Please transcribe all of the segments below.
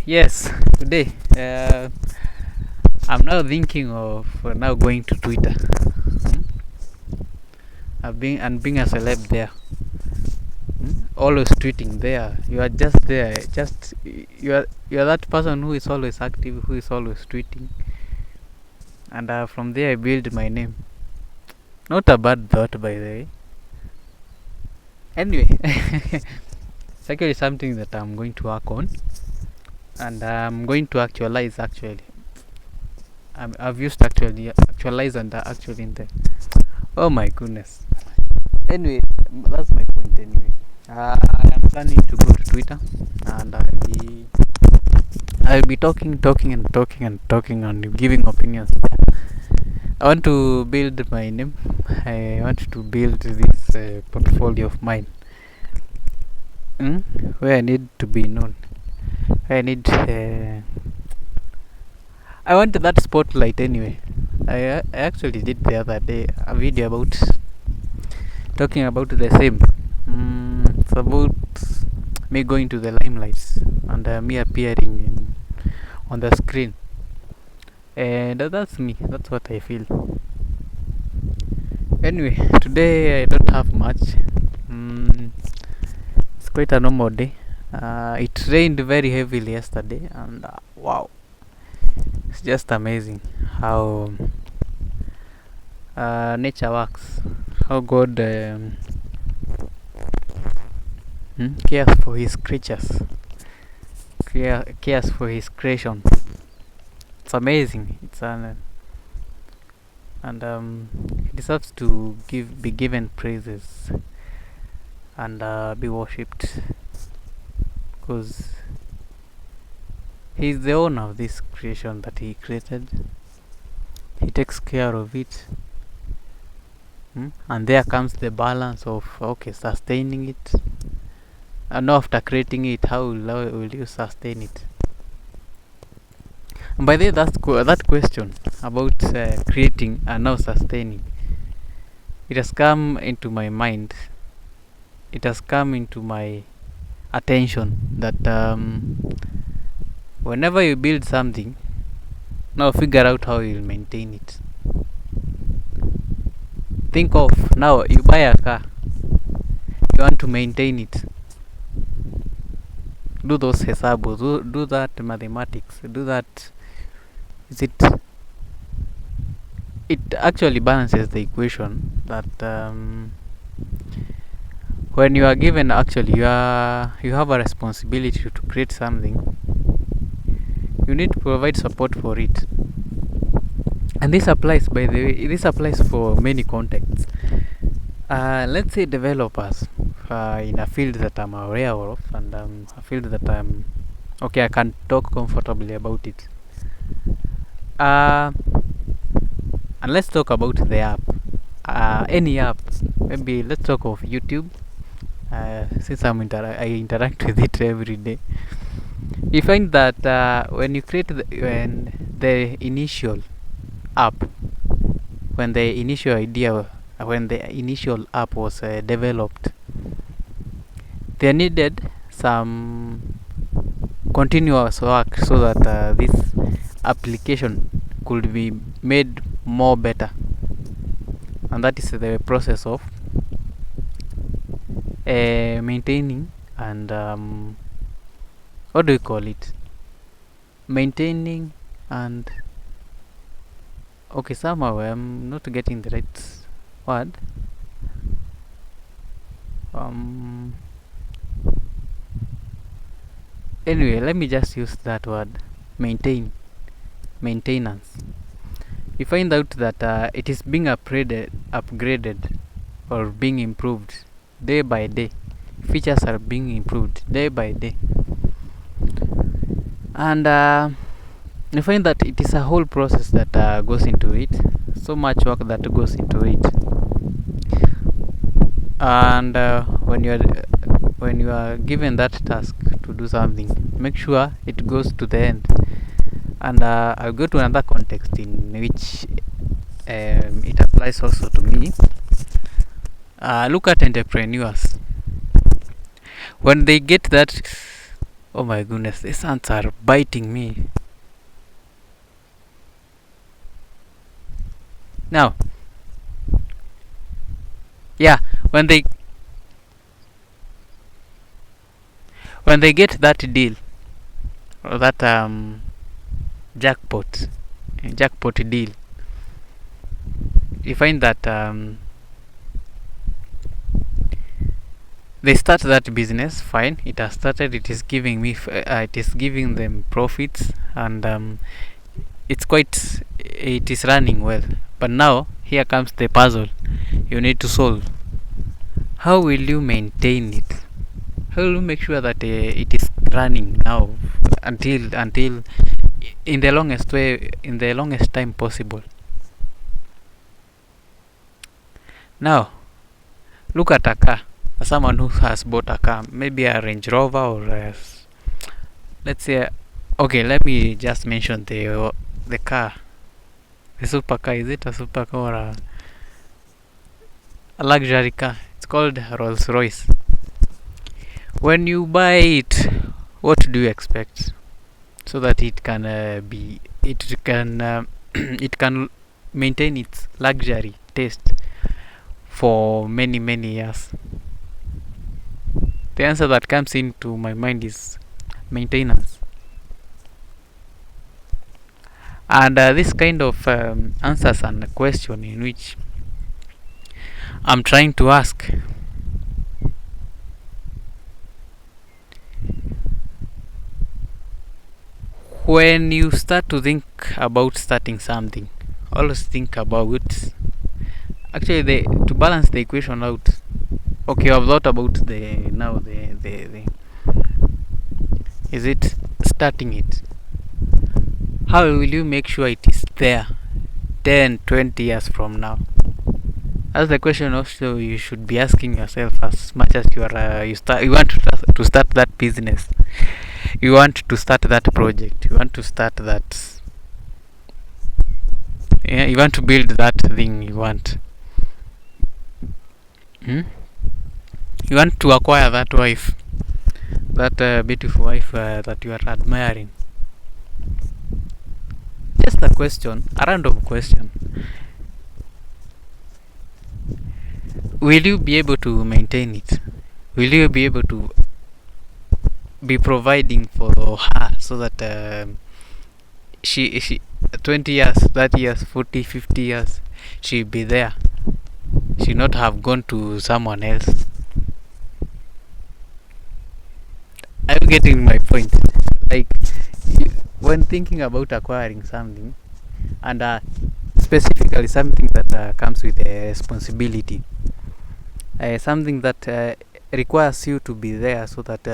Yes, today I'm now thinking of now going to Twitter. Hmm? Being a celeb there. Always tweeting there. You are just there. You are that person who is always active, who is always tweeting. And from there I build my name. Not a bad thought, by the way. Anyway, it's actually something that I'm going to work on, and I'm going to actualize. Actually, I've used actualize and actually in there. Oh my goodness. Anyway, that's my point. Anyway, I am planning to go to Twitter, and I'll be talking and giving opinions. I want to build my name. I want to build this portfolio of mine, where I need to be known. I need. I want that spotlight anyway. I actually did the other day a video about talking about the same. It's about me going to the limelight and me appearing on the screen. And that's me. That's what I feel. Anyway, today I don't have much. It's quite a normal day. It rained very heavily yesterday, and wow, it's just amazing how nature works. How God cares for His creatures, cares for His creation. It's amazing. It's an and He deserves to be given praises and be worshipped, because He is the owner of this creation that He created. He takes care of it. And there comes the balance of sustaining it. And after creating it, how will you sustain it? And by the way, that question about creating and now sustaining, it has come into my mind. It has come into my attention that whenever you build something, now figure out how you'll maintain it. Think of, now you buy a car, you want to maintain it. Do those hesabos, do that mathematics, do that. It actually balances the equation that when you are given, actually you have a responsibility to create something, you need to provide support for it. And this applies, by the way, this applies for many contexts. Let's say developers in a field that I'm aware of, and a field that I can talk comfortably about it. And let's talk about the app. Any app. Maybe let's talk of YouTube. Since I interact with it every day, you find that when you create the initial app, when the initial idea, when the initial app was developed, there needed some continuous work so that this application could be made more better, and that is the process of maintaining and what do we call it? Maintaining and somehow I'm not getting the right word. Anyway, let me just use that word, maintenance. You find out that it is being upgraded or being improved day by day. Features are being improved day by day, and you find that it is a whole process that goes into it. So much work that goes into it, and when you are given that task to do something, make sure it goes to the end. And I'll go to another context in which it applies also to me. Look at entrepreneurs. When they get that Oh my goodness, these ants are biting me. Now, yeah, when they get that deal, or that jackpot deal, you find that they start that business fine. It has started. It is giving me it is giving them profits, and it is running well. But now here comes the puzzle you need to solve. How will you maintain it? How will you make sure that it is running now until in the longest time possible? Now look at a car. Someone who has bought a car, maybe a Range Rover, or let's say, okay, let me just mention the car, the supercar. Is it a supercar or a luxury car? It's called Rolls Royce. When you buy it, what do you expect? So that it can it can maintain its luxury taste for many years. The answer that comes into my mind is maintenance. And this kind of answers a question in which I'm trying to ask. When you start to think about starting something, always think about, actually, to balance the equation out. Okay, I've thought about the is it starting it? How will you make sure it is there 10-20 years from now? That's the question also you should be asking yourself as much as you want to start that business. You want to start that project. You want to start that. Yeah, you want to build that thing you want. You want to acquire that wife, that beautiful wife that you are admiring. Just a question, a random question. Will you be able to maintain it? Will you be able to be providing for her so that she 20 years, 30 years, 40, 50 years, she'll be there? She not have gone to someone else. Are you getting my point? Like, when thinking about acquiring something, and specifically something that comes with a responsibility, something that requires you to be there, so that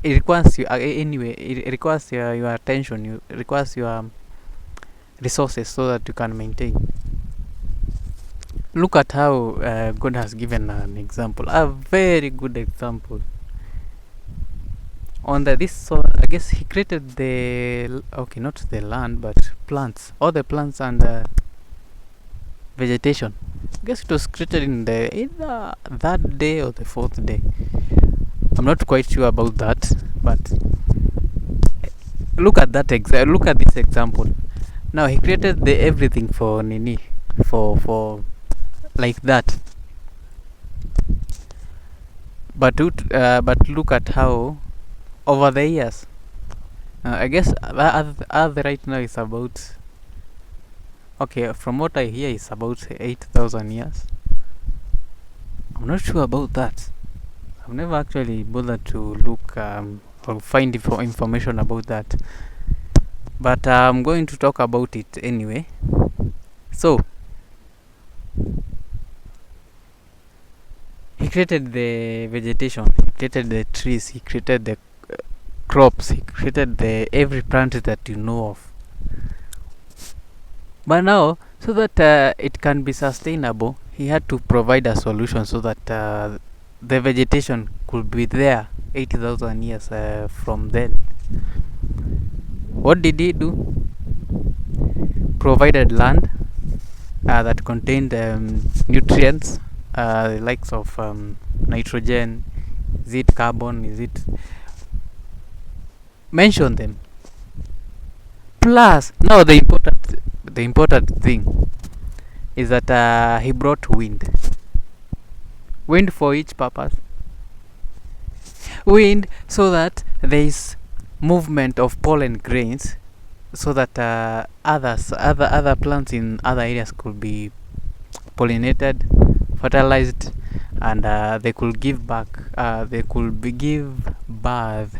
it requires you anyway. It requires your attention. It requires your resources so that you can maintain. Look at how God has given an example, a very good example. On so I guess he created not the land, but plants, all the plants and vegetation. I guess it was created in either that day or the fourth day. I'm not quite sure about that, but look at this example. Now he created everything for Nini, for like that. But look at how over the years, I guess the right now is about, okay, from what I hear, is about 8,000 years. I'm not sure about that. I've never actually bothered to look or find information about that, but I'm going to talk about it anyway. So he created the vegetation, he created the trees, he created the crops, he created every plant that you know of. But now, so that it can be sustainable, he had to provide a solution so that the vegetation could be there 80,000 years from then. What did he do? Provided land that contained nutrients, the likes of nitrogen, is it carbon, is it Mention them. Plus, now the important thing is that he brought wind. Wind for each purpose. Wind so that there is movement of pollen grains, so that other plants in other areas could be pollinated, fertilized, and they could give birth.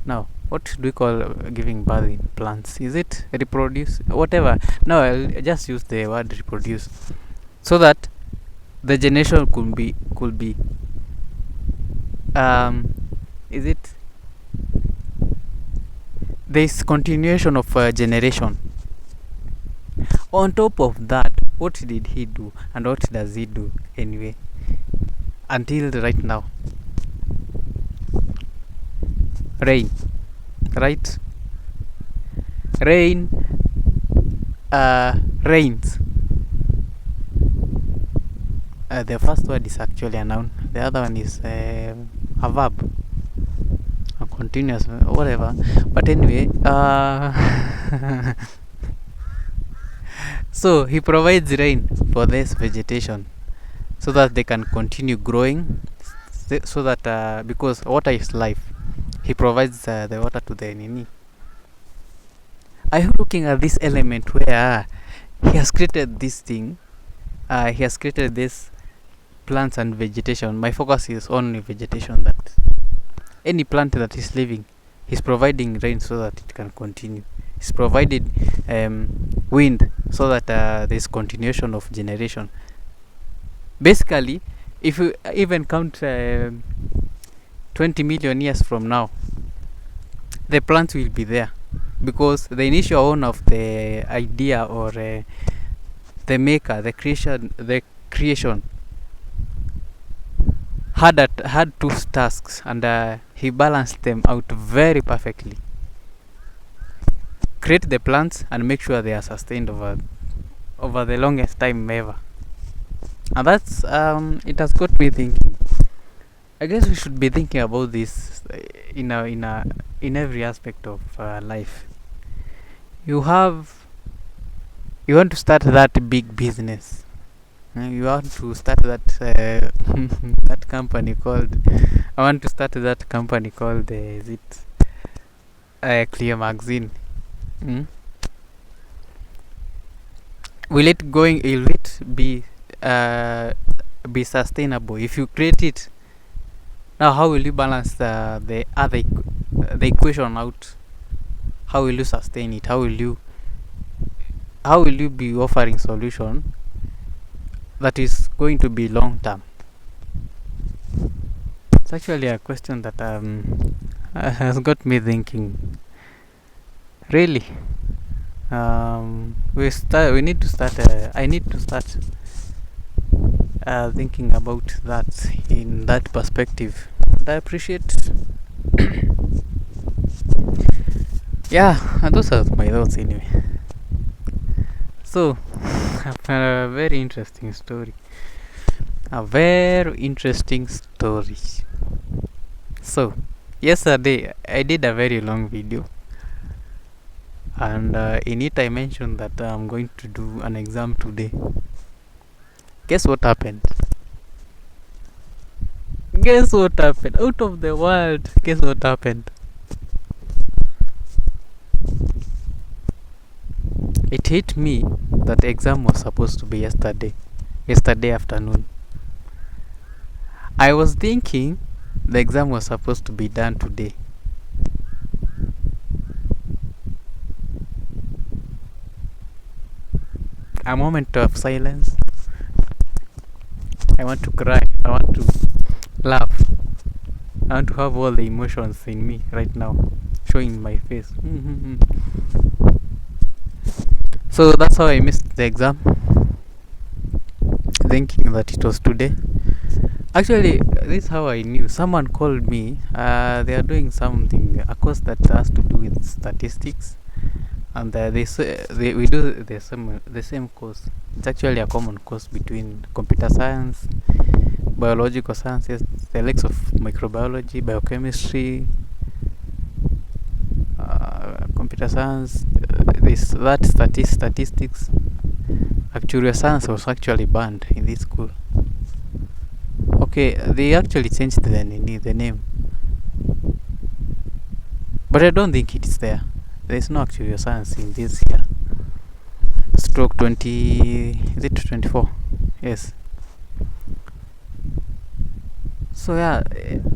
Now, what do we call giving birth in plants? Is it reproduce? Whatever. No, I'll just use the word reproduce, so that the generation could be is it this continuation of generation. On top of that, what did he do, and what does he do anyway until right now? Rain, right? Rain rains. The first word is actually a noun, the other one is a verb, a continuous, whatever. But anyway, so he provides rain for this vegetation so that they can continue growing, so that because water is life, he provides the water to the nini. Are you looking at this element where he has created this thing? He has created this plants and vegetation. My focus is on vegetation, that any plant that is living, he's providing rain so that it can continue. He's provided wind so that there is continuation of generation. Basically, if you even count 20 million years from now, the plants will be there, because the initial owner of the idea, or the maker, the creation had two tasks, and he balanced them out very perfectly. Create the plants and make sure they are sustained over the longest time ever. And that's it has got me thinking. I guess we should be thinking about this in every aspect of life. You want to start that big business. You want to start that that company called. I want to start that company called is it Clear Magazine? Will it be sustainable if you create it? Now, how will you balance the equation out? How will you sustain it? How will you be offering solution that is going to be long term? It's actually a question that has got me thinking. Really, we need to start. I need to start thinking about that in that perspective. And I appreciate. Yeah, and those are my thoughts anyway. So, a very interesting story. A very interesting story. So, yesterday I did a very long video, and in it I mentioned that I'm going to do an exam today. Guess what happened? Guess what happened? Out of the world, guess what happened? It hit me that the exam was supposed to be yesterday afternoon. I was thinking the exam was supposed to be done today. A moment of silence. I want to cry. I want to laugh. I want to have all the emotions in me right now showing my face. So that's how I missed the exam, thinking that it was today. Actually, this is how I knew. Someone called me. They are doing something, a course that has to do with statistics, and we do the same course. It's actually a common course between computer science, biological sciences, the likes of microbiology, biochemistry, computer science, this that statistics. Actuarial science was actually banned in this school. Okay, they actually changed the name, but I don't think it's there. There is no actuarial science in this year. Stroke 20, is it 24? Yes. So yeah,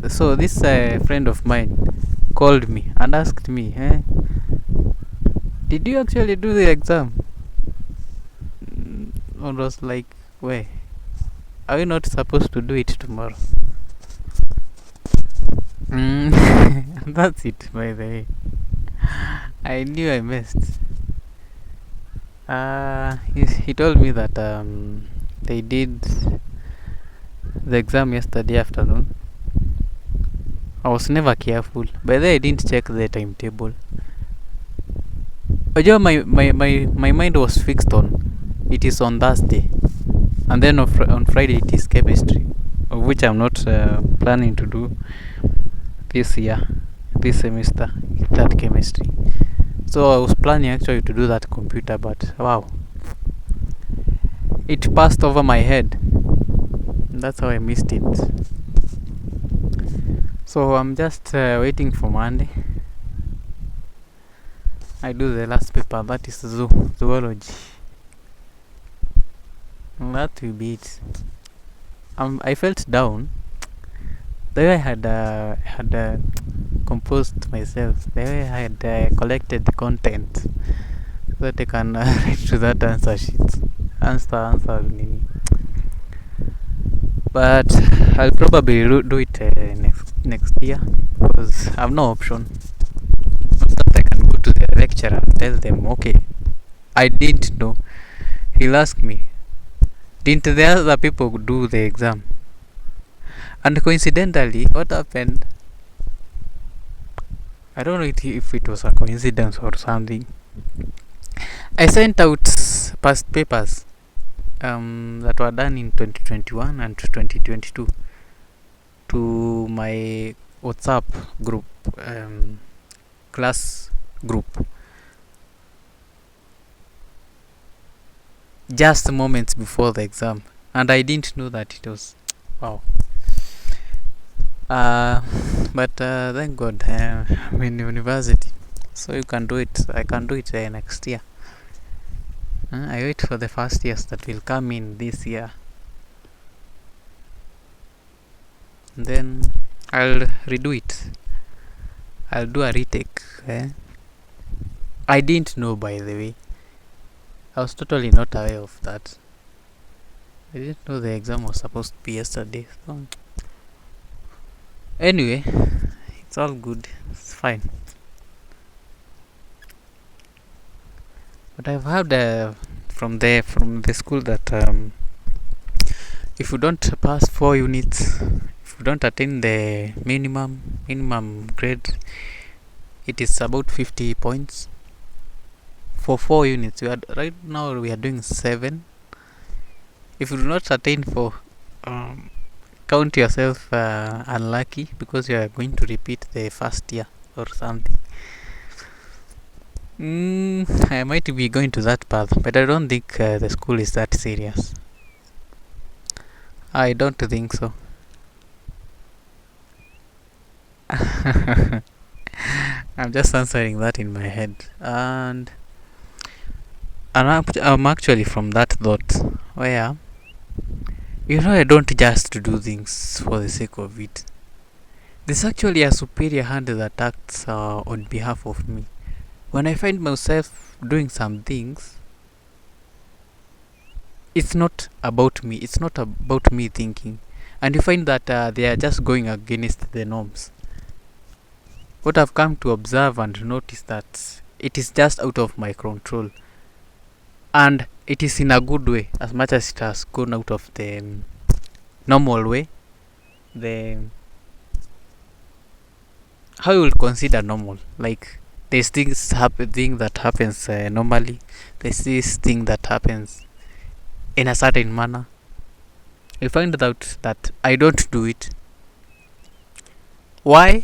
so this friend of mine called me and asked me, did you actually do the exam? I was like, wait, are we not supposed to do it tomorrow? That's it, by the way. I knew I missed. He told me that they did the exam yesterday afternoon. I was never careful. By the way, I didn't check the timetable. My mind was fixed on it is on Thursday, and then on Friday it is chemistry, of which I'm not planning to do this semester, that chemistry. So I was planning actually to do that computer, but wow, it passed over my head. That's how I missed it. So I'm just waiting for Monday. I do the last paper, that is zoology. That will be it. I felt down. The way I had composed myself, the way I had collected the content, so that I can write to that answer sheet. Answer nini. But I'll probably do it next year, because I have no option. Not that I can go to the lecturer and tell them, okay, I didn't know. He'll ask me, didn't the other people do the exam? And coincidentally, what happened, I don't know if it was a coincidence or something, I sent out past papers that were done in 2021 and 2022 to my WhatsApp group, class group, just moments before the exam, and I didn't know that it was wow. But thank God I'm in university, so you can do it. I can do it next year. I wait for the first years that will come in this year, and then I'll redo it. I'll do a retake. I didn't know, by the way. I was totally not aware of that. I didn't know the exam was supposed to be yesterday. So anyway, it's all good. It's fine. But I've heard from the school that if you don't pass 4 units, if you don't attain the minimum grade, it is about 50 points for 4 units. Right now we are doing 7. If you do not attain 4, count yourself unlucky, because you are going to repeat the first year or something. I might be going to that path, but I don't think the school is that serious. I don't think so. I'm just answering that in my head, and I'm actually from that thought where, I don't just do things for the sake of it. There's actually a superior hand that acts on behalf of me. When I find myself doing some things, it's not about me. It's not about me thinking. And you find that they are just going against the norms. What I've come to observe and notice that it is just out of my control. And it is in a good way, as much as it has gone out of the normal way. How you will consider normal, like there's thing that happens normally. There's this thing that happens in a certain manner. I find out that I don't do it. Why?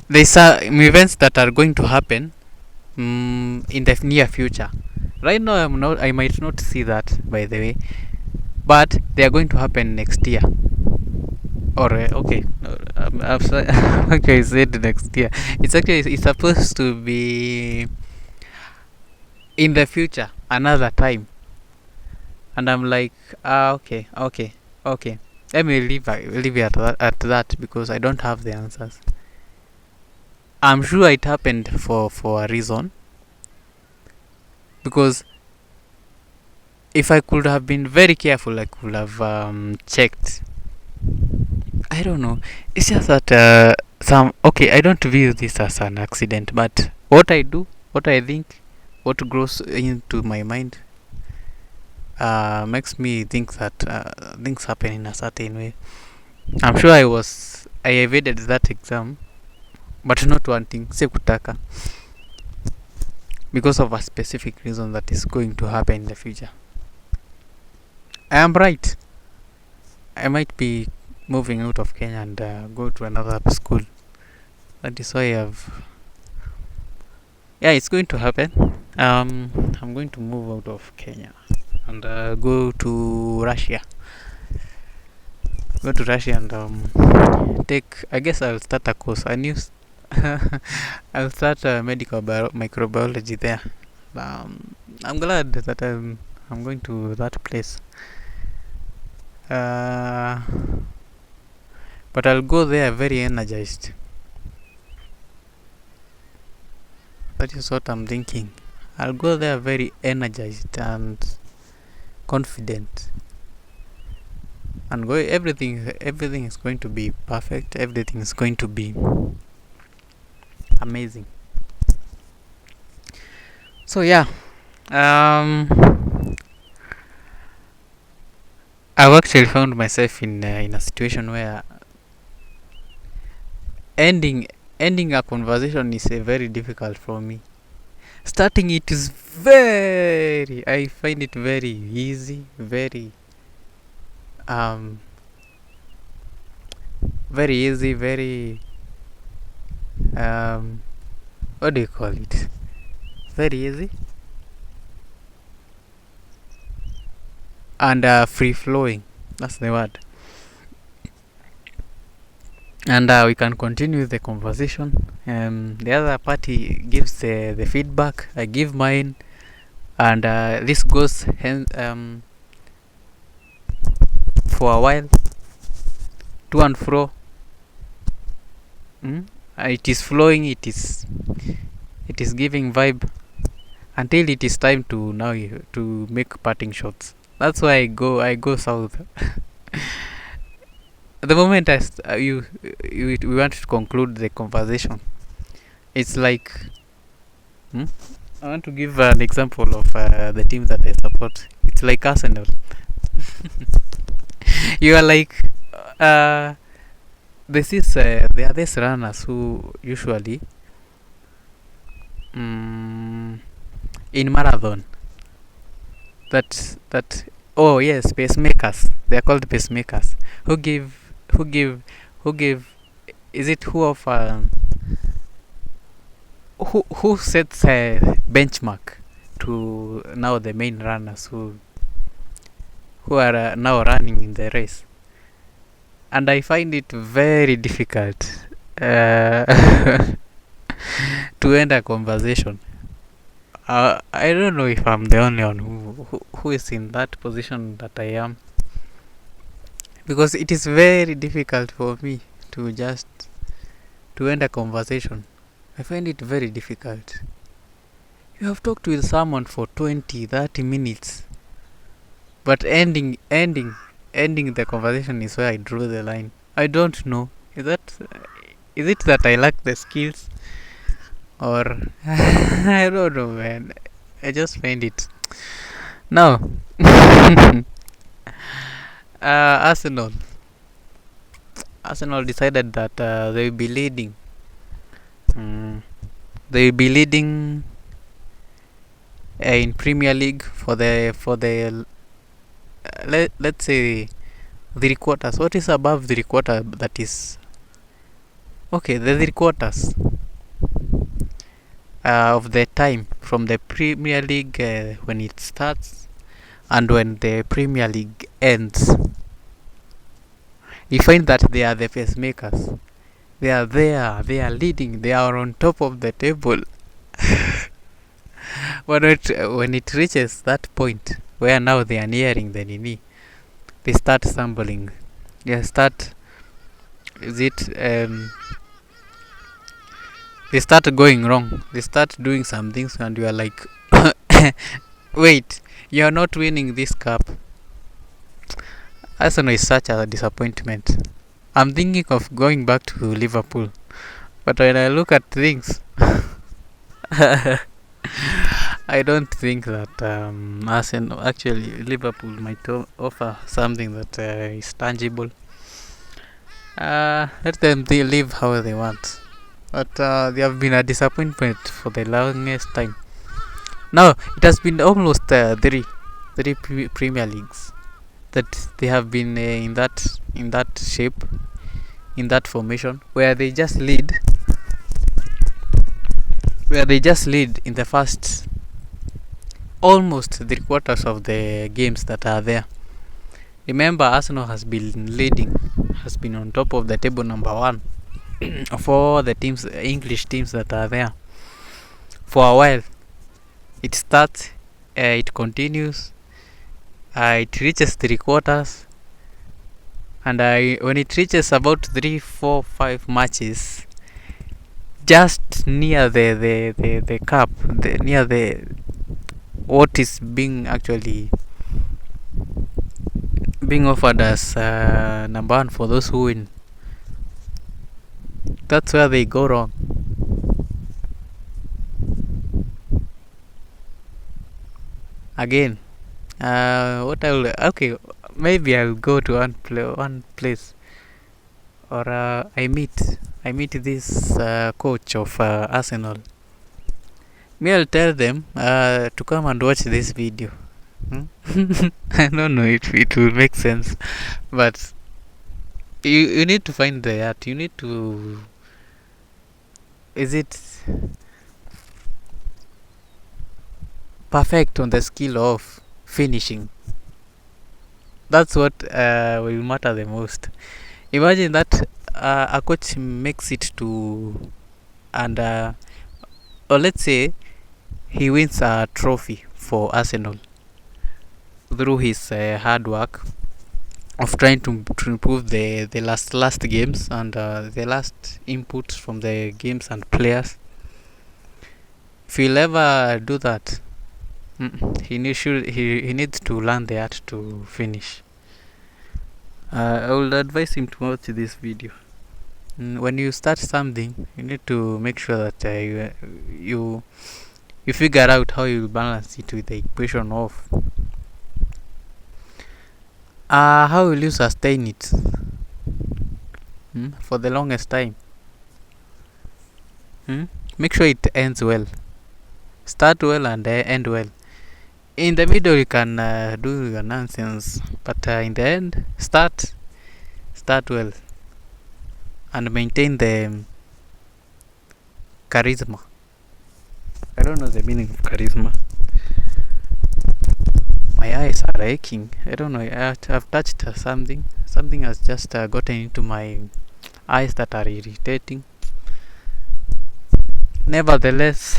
There's some events that are going to happen in the near future. Right now, I might not see that, by the way, but they are going to happen next year. Or okay, actually I said next year. It's supposed to be in the future, another time, and I'm like, okay. Let me leave it at that because I don't have the answers. I'm sure it happened for a reason, because if I could have been very careful, I could have checked. I don't know. It's just that I don't view this as an accident, but what I think, what goes into my mind, makes me think that things happen in a certain way. I'm sure I evaded that exam, but not wanting, sekutaka, because of a specific reason that is going to happen in the future. I am right. I might be moving out of Kenya and go to another school. That is why it's going to happen. I'm going to move out of Kenya and go to Russia. Go to Russia and take. I guess I'll start a course. I'll start microbiology there. I'm glad that I'm going to that place. But I'll go there very energized. That is what I'm thinking. I'll go there very energized and confident, and everything is going to be perfect. Everything is going to be amazing. So yeah, I've actually found myself in a situation where ending a conversation is very difficult for me. Starting it is I find it very easy, um very easy, very what do you call it? Very easy and free flowing. That's the word. And we can continue the conversation. The other party gives the feedback. I give mine, and this goes for a while, to and fro. It is flowing. It is giving vibe until it is time to make parting shots. That's why I go south. The moment we want to conclude the conversation, it's like I want to give an example of the team that I support. It's like Arsenal. You are like there are these runners who usually in marathon that oh yes, pacemakers. They are called pacemakers who give is it who sets a benchmark to now the main runners who are now running in the race. And I find it very difficult to end a conversation. I don't know if I'm the only one who is in that position that I am, because it is very difficult for me to end a conversation. I find it very difficult. You have talked with someone for 20-30 minutes, but ending the conversation is where I draw the line. I don't know. Is it that I lack the skills, or I don't know, man. I just find it. Now, Arsenal decided that they will be leading. They will be leading in Premier League for the let's say 3/4. What is above 3/4? That is okay. The 3/4. of the time from the Premier League when it starts and when the Premier League ends. You find that they are the pacemakers. They are there, they are leading, they are on top of the table. When it reaches that point where now they are nearing the Nini, they start stumbling. They start, is it, they start going wrong. They start doing some things, and you are like, wait, you are not winning this cup. Arsenal is such a disappointment. I'm thinking of going back to Liverpool, but when I look at things, I don't think that Arsenal, actually Liverpool, might offer something that is tangible. Let them live how they want. But they have been a disappointment for the longest time. Now it has been almost three Premier Leagues that they have been in that shape, in that formation, where they just lead in the first almost 3/4 of the games that are there. Remember, Arsenal has been leading, has been on top of the table, number one of all the teams, English teams that are there for a while. It starts, it continues, it reaches 3/4, and when it reaches about 3, 4, 5 matches, just near the cup, near the what is being actually being offered as number one for those who win, that's where they go wrong. Again, what I will, okay, maybe I'll go to one place, or I meet this coach of Arsenal. I'll tell them to come and watch this video. I don't know if it will make sense, but you need to find the art. You need to, is it perfect on the skill of finishing? That's what will matter the most. Imagine that a coach makes it to, and or let's say he wins a trophy for Arsenal through his hard work of trying to improve the last games and the last inputs from the games and players. If he'll ever do that, he needs to learn the art to finish. I would advise him to watch this video. When you start something, you need to make sure that you figure out how you balance it with the equation of how will you sustain it for the longest time. Make sure it ends well. Start well and end well. In the middle you can do your nonsense, but in the end, start well and maintain the charisma. I don't know the meaning of charisma. My eyes are aching. I don't know. I've touched something. Something has just gotten into my eyes that are irritating. Nevertheless,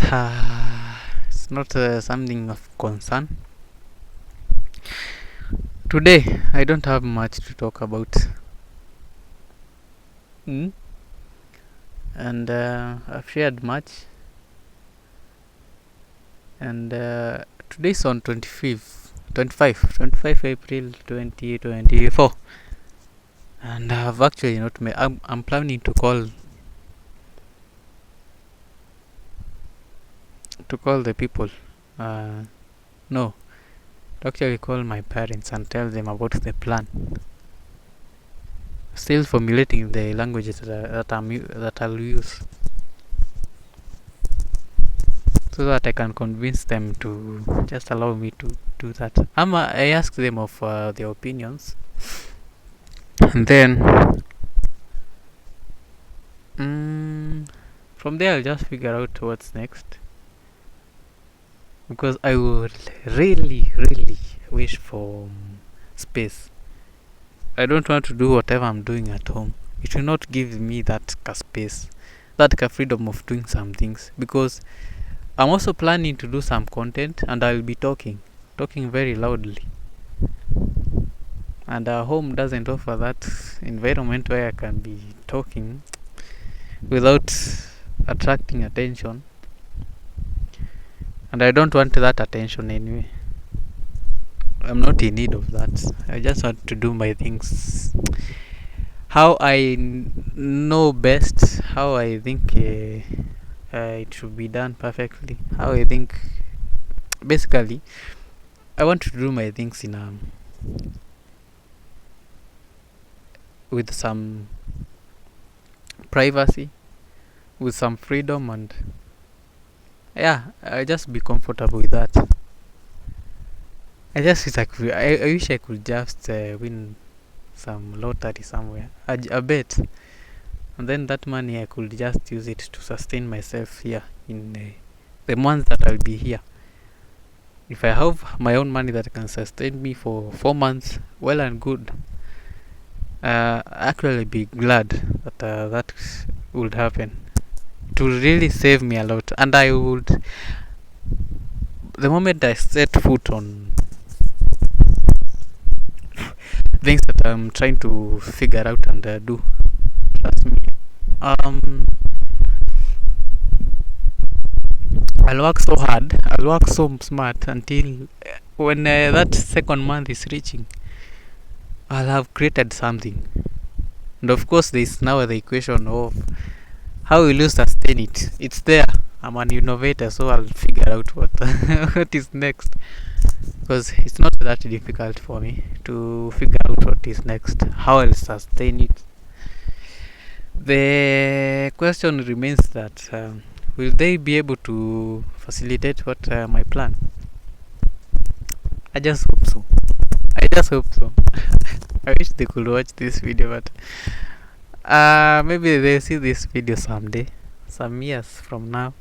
it's not something of concern. Today, I don't have much to talk about. And I've shared much. And today's on 25 April 2024. And I've actually not made. I'm planning to call the people. No, to actually call my parents and tell them about the plan. Still formulating the languages that I'll use, so that I can convince them to just allow me to do that. I ask them of their opinions, and then from there I'll just figure out what's next. because I would really, really wish for space. I don't want to do whatever I'm doing at home. It will not give me that space, that freedom of doing some things, because I'm also planning to do some content and I'll be talking very loudly. And home doesn't offer that environment where I can be talking without attracting attention. And I don't want that attention anyway. I'm not in need of that. I just want to do my things how I know best, how I think it should be done perfectly, how I think. Basically, I want to do my things in with some privacy, with some freedom, and yeah, I just be comfortable with that. I just wish I wish I could just win some lottery somewhere, a bet, and then that money I could just use it to sustain myself here in the months that I'll be here. If I have my own money that can sustain me for 4 months, well and good. Actually be glad that that would happen. It will really save me a lot, and I would, the moment I set foot on things that I'm trying to figure out and do, trust me, I'll work so hard, I'll work so smart until when that second month is reaching, I'll have created something. And of course, there's now the equation of how will you sustain it. It's there. I'm an innovator, so I'll figure out what what is next. Because it's not that difficult for me to figure out what is next, how I'll sustain it. The question remains that will they be able to facilitate what my plan? I just hope so. I just hope so. I wish they could watch this video, but maybe they'll see this video someday, some years from now,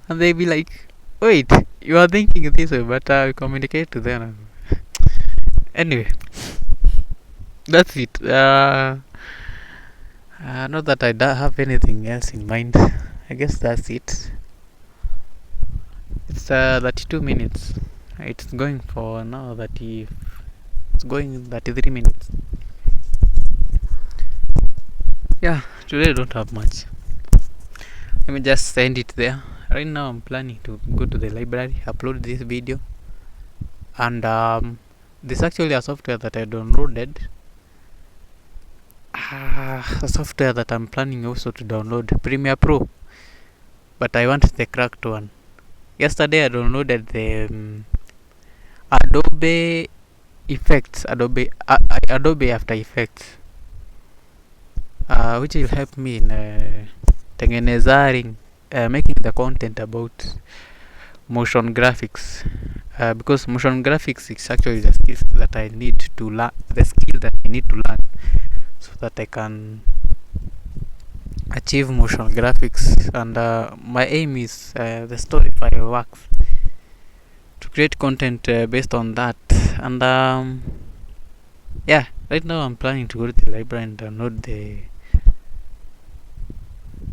and they'll be like, wait, you are thinking this way, but I'll communicate to them. Anyway, that's it. Not that I don't have anything else in mind. I guess that's it. It's 32 minutes. It's going for now 30. It's going 33 minutes. Yeah, today I don't have much. Let me just send it there. Right now I'm planning to go to the library, upload this video, and there's actually a software that I downloaded. A software that I'm planning also to download, Premiere Pro, but I want the cracked one. Yesterday I downloaded the Adobe Effects, Adobe After Effects, which will help me in tengenezaring, making the content about motion graphics, because motion graphics is actually the skills that I need to learn, so that I can achieve motion graphics. And my aim is the Storyfy works to create content based on that. And yeah, right now I'm planning to go to the library and download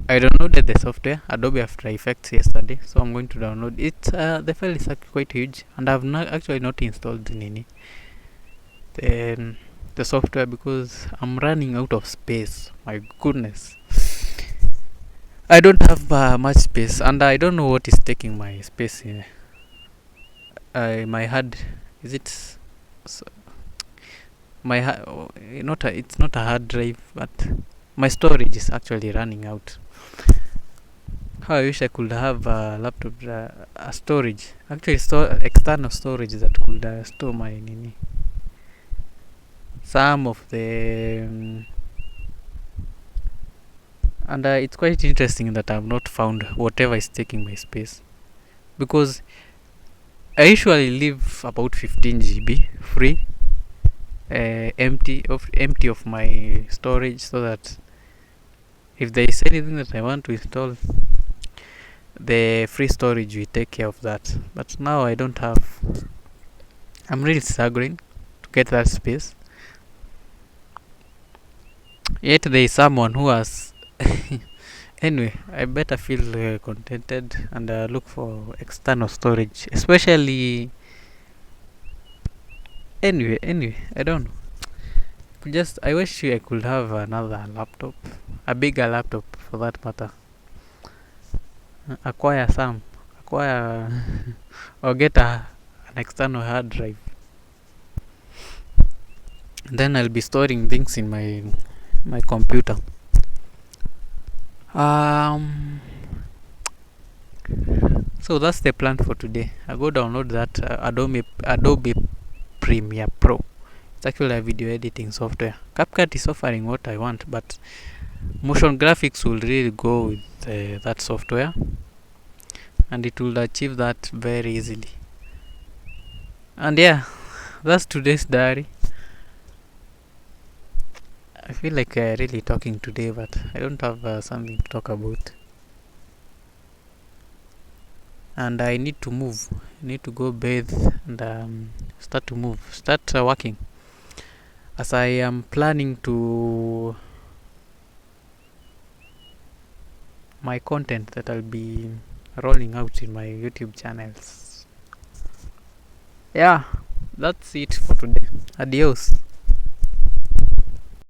I downloaded the software Adobe After Effects yesterday, so I'm going to download it. The file is quite huge, and I've actually not installed the software because I'm running out of space. My goodness, I don't have much space, and I don't know what is taking my space in my hard. Is it it's not a hard drive, but my storage is actually running out. How I wish I could have a laptop, a storage, actually external storage that could store my some of the and it's quite interesting that I've not found whatever is taking my space, because I usually leave about 15 GB free, empty of my storage, so that if there is anything that I want to install, the free storage will take care of that. But now I don't have. I'm really struggling to get that space. Yet there is someone who has. Anyway, I better feel contented and look for external storage, especially. Anyway, I don't know. Just I wish I could have another laptop, a bigger laptop for that matter. Acquire or get an external hard drive. Then I'll be storing things in my computer. So that's the plan for today. I go download that Adobe Premiere Pro. It's actually a video editing software. CapCut is offering what I want, but motion graphics will really go with that software, and it will achieve that very easily. And yeah, that's today's diary. I feel like really talking today, but I don't have something to talk about. And I need to move. I need to go bathe and start working. As I am planning to my content that I'll be rolling out in my YouTube channels. Yeah, that's it for today. Adios.